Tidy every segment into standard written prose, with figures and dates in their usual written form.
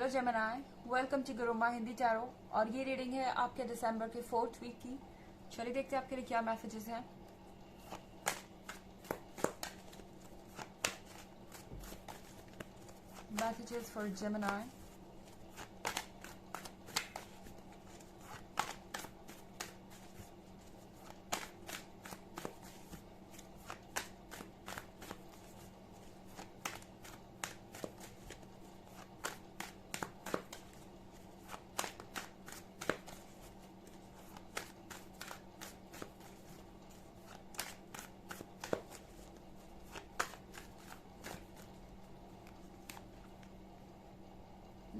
Hello Gemini, welcome to Guruma Hindi tarot. और ये reading है आपके दिसंबर के 4th वीक की। चलिए देखते हैं आपके लिए क्या मैसेजेस हैं। Messages for Gemini.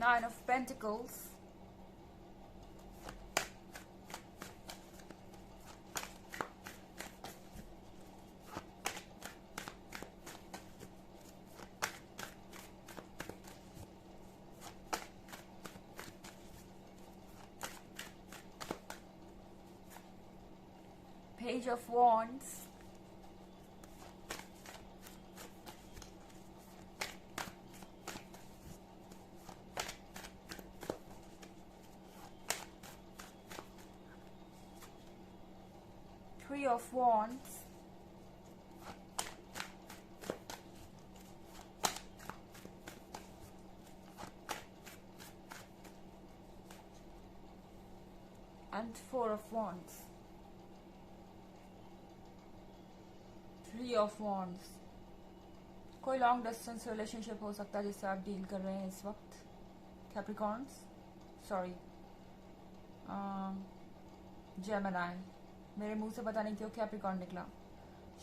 Nine of Pentacles, Page of Wands, Three of Wands, and Four of Wands. Three of Wands. कोई लॉन्ग डिस्टेंस रिलेशनशिप हो सकता है जिससे आप डील कर रहे हैं इस वक्त। Capricorns, sorry, Gemini. मेरे मुंह से पता नहीं क्यों कैप्रिकॉर्न निकला।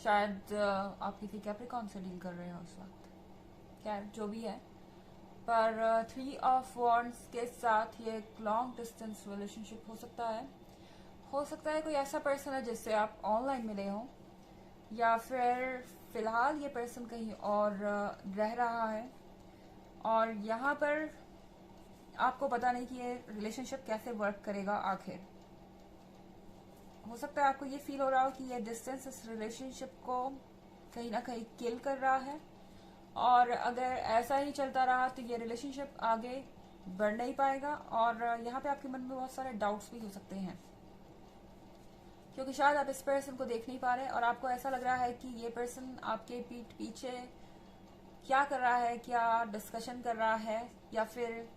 शायद आप किसी कैप्रिकॉर्न से डील कर रहे हो उस वक्त। खैर जो भी है, पर थ्री ऑफ वॉन्ड्स के साथ ये एक लॉन्ग डिस्टेंस रिलेशनशिप हो सकता है। हो सकता है कोई ऐसा पर्सन है जिससे आप ऑनलाइन मिले हो, या फिर फिलहाल ये पर्सन कहीं और रह रहा है और यहाँ पर आपको पता नहीं कि ये रिलेशनशिप कैसे वर्क करेगा आखिर। हो सकता है आपको ये फील हो रहा हो कि ये डिस्टेंस इस रिलेशनशिप को कहीं ना कहीं किल कर रहा है, और अगर ऐसा ही चलता रहा तो ये रिलेशनशिप आगे बढ़ नहीं पाएगा। और यहाँ पे आपके मन में बहुत सारे डाउट्स भी हो सकते हैं, क्योंकि शायद आप इस पर्सन को देख नहीं पा रहे और आपको ऐसा लग रहा है कि ये पर्सन आपके पीठ पीछे क्या कर रहा है, क्या डिस्कशन कर रहा है, या फिर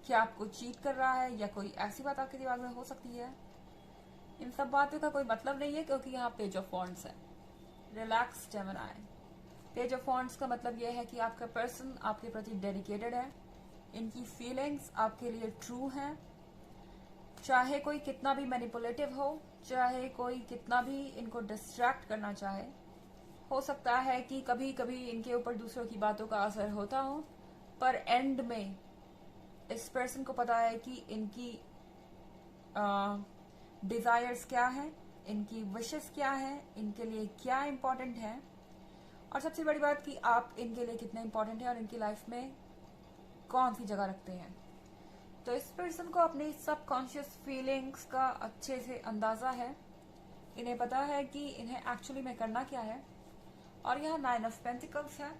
क्या आपको चीट कर रहा है, या कोई ऐसी बात आपके दिमाग में हो सकती है। इन सब बातों का कोई मतलब नहीं है, क्योंकि यहाँ पेज ऑफ वॉन्ड्स है। Relax Gemini. Page of wands का मतलब यह है कि आपका पर्सन आपके प्रति डेडिकेटेड है, इनकी फीलिंग्स आपके लिए ट्रू हैं। चाहे कोई कितना भी मैनिपुलेटिव हो, चाहे कोई कितना भी इनको डिस्ट्रैक्ट करना चाहे, हो सकता है कि कभी कभी इनके ऊपर दूसरों की बातों का असर होता हो, पर एंड में इस पर्सन को पता है कि इनकी डिजायर्स क्या है, इनकी विशेस क्या है, इनके लिए क्या इम्पोर्टेंट है, और सबसे बड़ी बात कि आप इनके लिए कितने इम्पोर्टेंट हैं और इनकी लाइफ में कौन सी जगह रखते हैं। तो इस पर्सन को अपनी सबकॉन्शियस फीलिंग्स का अच्छे से अंदाजा है। इन्हें पता है कि इन्हें एक्चुअली में करना क्या है। और यह 9 ऑफ पेंटिकल्स है।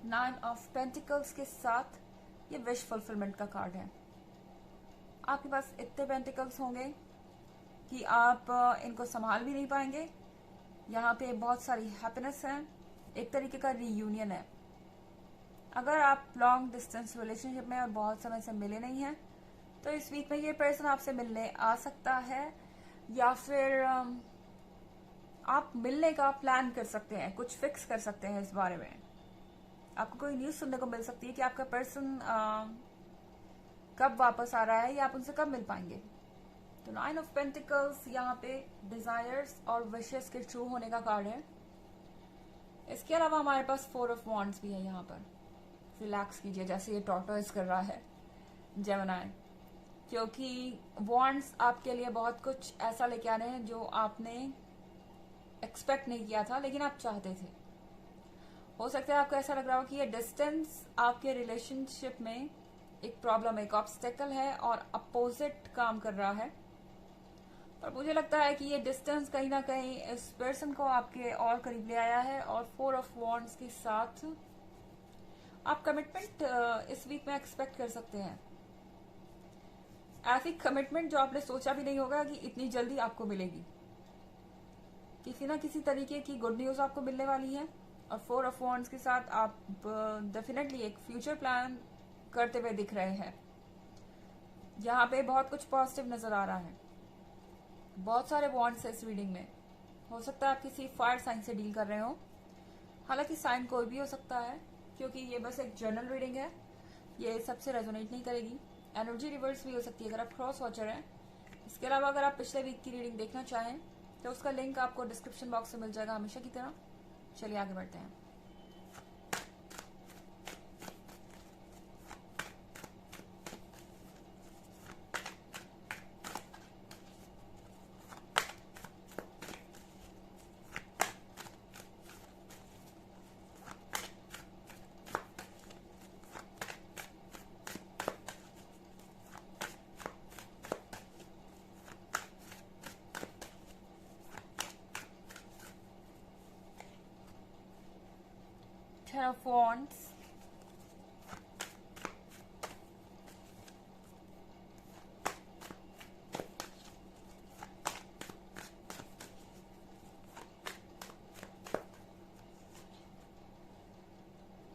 9 ऑफ पेंटिकल्स के साथ ये विश फुलफिलमेंट का कार्ड है। आपके पास इतने पेंटिकल्स होंगे कि आप इनको संभाल भी नहीं पाएंगे। यहाँ पे बहुत सारी हैप्पीनेस है, एक तरीके का रीयूनियन है। अगर आप लॉन्ग डिस्टेंस रिलेशनशिप में और बहुत समय से मिले नहीं हैं, तो इस वीक में ये पर्सन आपसे मिलने आ सकता है, या फिर आप मिलने का प्लान कर सकते हैं, कुछ फिक्स कर सकते हैं इस बारे में। आपको कोई न्यूज सुनने को मिल सकती है कि आपका पर्सन कब वापस आ रहा है, या आप उनसे कब मिल पाएंगे। तो 9 ऑफ पेंटिकल्स यहाँ पे डिजायर्स और विशेस के ट्रू होने का कार्ड है। इसके अलावा हमारे पास 4 ऑफ वॉन्ड्स भी है यहाँ पर। रिलैक्स कीजिए, जैसे ये टॉर्टोइज कर रहा है जेमिनी, क्योंकि वॉन्ड्स आपके लिए बहुत कुछ ऐसा लेके आ रहे हैं जो आपने एक्सपेक्ट नहीं किया था, लेकिन आप चाहते थे। हो सकता है आपको ऐसा लग रहा हो कि ये डिस्टेंस आपके रिलेशनशिप में एक प्रॉब्लम, एक ऑब्स्टेकल है और अपोजिट काम कर रहा है। पर मुझे लगता है कि ये डिस्टेंस कहीं ना कहीं इस पर्सन को आपके और करीब ले आया है। और 4 ऑफ वॉन्ड्स के साथ आप कमिटमेंट इस वीक में एक्सपेक्ट कर सकते हैं। ऐसी कमिटमेंट जो आपने सोचा भी नहीं होगा कि इतनी जल्दी आपको मिलेगी। किसी ना किसी तरीके की गुड न्यूज आपको मिलने वाली है। और 4 ऑफ वॉन्ड्स के साथ आप डेफिनेटली एक फ्यूचर प्लान करते हुए दिख रहे हैं। यहाँ पे बहुत कुछ पॉजिटिव नजर आ रहा है। बहुत सारे वॉन्ड्स है इस रीडिंग में। हो सकता है आप किसी फायर साइन से डील कर रहे हो। हालांकि साइन कोई भी हो सकता है, क्योंकि ये बस एक जनरल रीडिंग है, ये सबसे रेजोनेट नहीं करेगी। एनर्जी रिवर्स भी हो सकती है अगर आप क्रॉस वॉचर हैं। इसके अलावा अगर आप पिछले वीक की रीडिंग देखना चाहें तो उसका लिंक आपको डिस्क्रिप्शन बॉक्स में मिल जाएगा हमेशा की तरह। चलिए आगे बढ़ते हैं। Ten of Wands,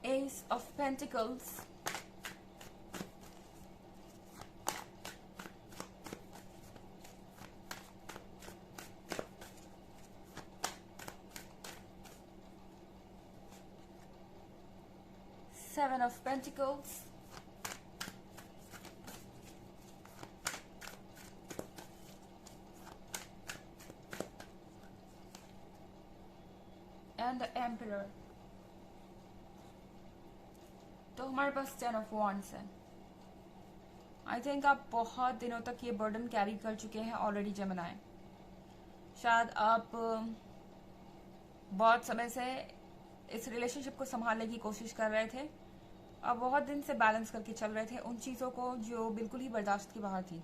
Ace of Pentacles, Seven of Pentacles, and the Emperor। तो हमारे पास 10 ऑफ वॉन्ड्स है। आई थिंक आप बहुत दिनों तक ये बर्डन कैरी कर चुके हैं ऑलरेडी जेमिनी। शायद आप बहुत समय से इस रिलेशनशिप को संभालने की कोशिश कर रहे थे। आप बहुत दिन से बैलेंस करके चल रहे थे उन चीज़ों को जो बिल्कुल ही बर्दाश्त के बाहर थी।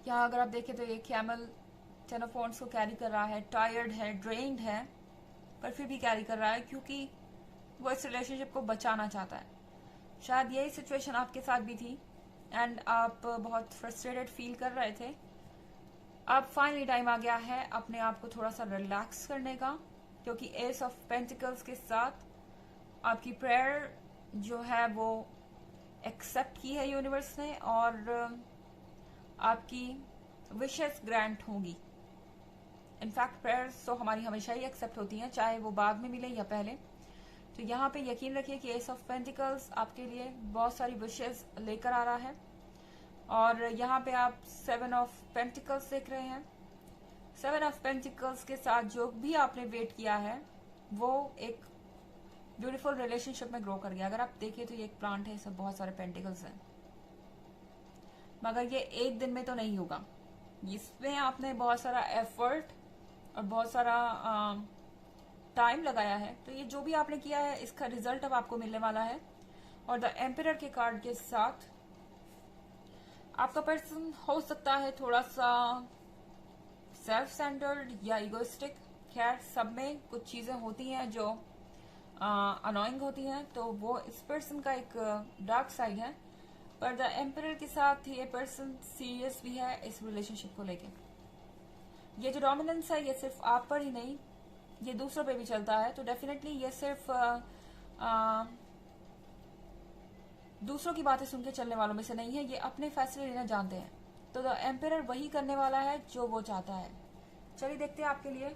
यहाँ अगर आप देखें तो ये कैमल 10 ऑफ वॉन्ड्स को कैरी कर रहा है, टायर्ड है, ड्रेन्ड है, पर फिर भी कैरी कर रहा है क्योंकि वो इस रिलेशनशिप को बचाना चाहता है। शायद यही सिचुएशन आपके साथ भी थी एंड आप बहुत फ्रस्ट्रेटेड फील कर रहे थे। अब फाइनली टाइम आ गया है अपने आप को थोड़ा सा रिलैक्स करने का, क्योंकि एस ऑफ पेंटिकल्स के साथ आपकी प्रेयर जो है वो एक्सेप्ट की है यूनिवर्स ने और आपकी विशेस ग्रांट होंगी। इनफैक्ट प्रेयर्स तो हमारी हमेशा ही एक्सेप्ट होती हैं, चाहे वो बाद में मिले या पहले। तो यहाँ पे यकीन रखिए कि एस ऑफ पेंटिकल्स आपके लिए बहुत सारी विशेस लेकर आ रहा है। और यहाँ पे आप 7 ऑफ पेंटिकल्स देख रहे हैं। 7 ऑफ पेंटिकल्स के साथ जो भी आपने वेट किया है वो एक ब्यूटीफुल रिलेशनशिप में ग्रो कर गया। अगर आप देखिए तो ये एक प्लांट है, इसमें बहुत सारे पेंटिकल्स हैं, मगर ये एक दिन में तो नहीं होगा। इसमें आपने बहुत सारा एफर्ट और बहुत सारा टाइम लगाया है। तो ये जो भी आपने किया है इसका रिजल्ट अब आपको मिलने वाला है। और द एम्परर के कार्ड के साथ आपका पर्सन हो सकता है थोड़ा सा सेल्फ सेंटर्ड या इगोइस्टिक। खैर, सब में कुछ चीजें होती हैं जो अनोइंग होती हैं, तो वो इस पर्सन का एक डार्क साइड है। पर द एम्परर के साथ ये पर्सन सीरियस भी है इस रिलेशनशिप को लेके। ये जो डोमिनेंस है ये सिर्फ आप पर ही नहीं, ये दूसरों पे भी चलता है। तो डेफिनेटली ये सिर्फ दूसरों की बातें सुन के चलने वालों में से नहीं है, ये अपने फैसले लेना जानते हैं। तो द एम्परर वही करने वाला है जो वो चाहता है। चलिए देखते हैं आपके लिए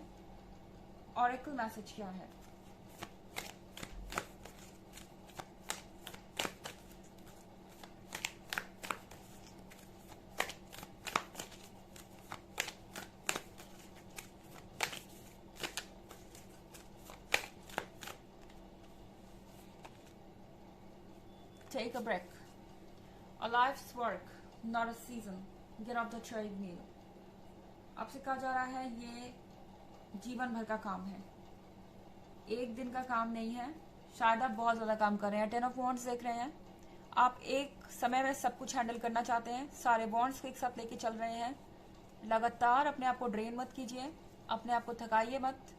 ऑरेकल मैसेज क्या है। Take a break. A life's work, not a season. Get off the treadmill. आपसे कहा जा रहा है ये जीवन भर का काम है, एक दिन का काम नहीं है। शायद आप बहुत ज्यादा काम कर रहे हैं। 10 ऑफ वॉन्ड्स देख रहे हैं। आप एक समय में सब कुछ हैंडल करना चाहते हैं, सारे वॉन्ड्स को एक साथ लेके चल रहे हैं। लगातार अपने आप को ड्रेन मत कीजिए, अपने आप को थकाइए मत,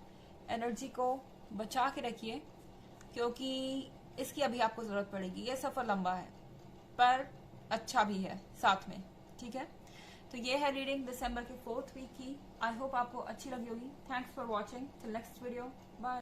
एनर्जी को बचा के रखिए, क्योंकि इसकी अभी आपको जरूरत पड़ेगी। ये सफर लंबा है पर अच्छा भी है साथ में, ठीक है। तो ये है रीडिंग दिसंबर के 4th वीक की। आई होप आपको अच्छी लगी होगी। Thanks for watching. Till next video, bye.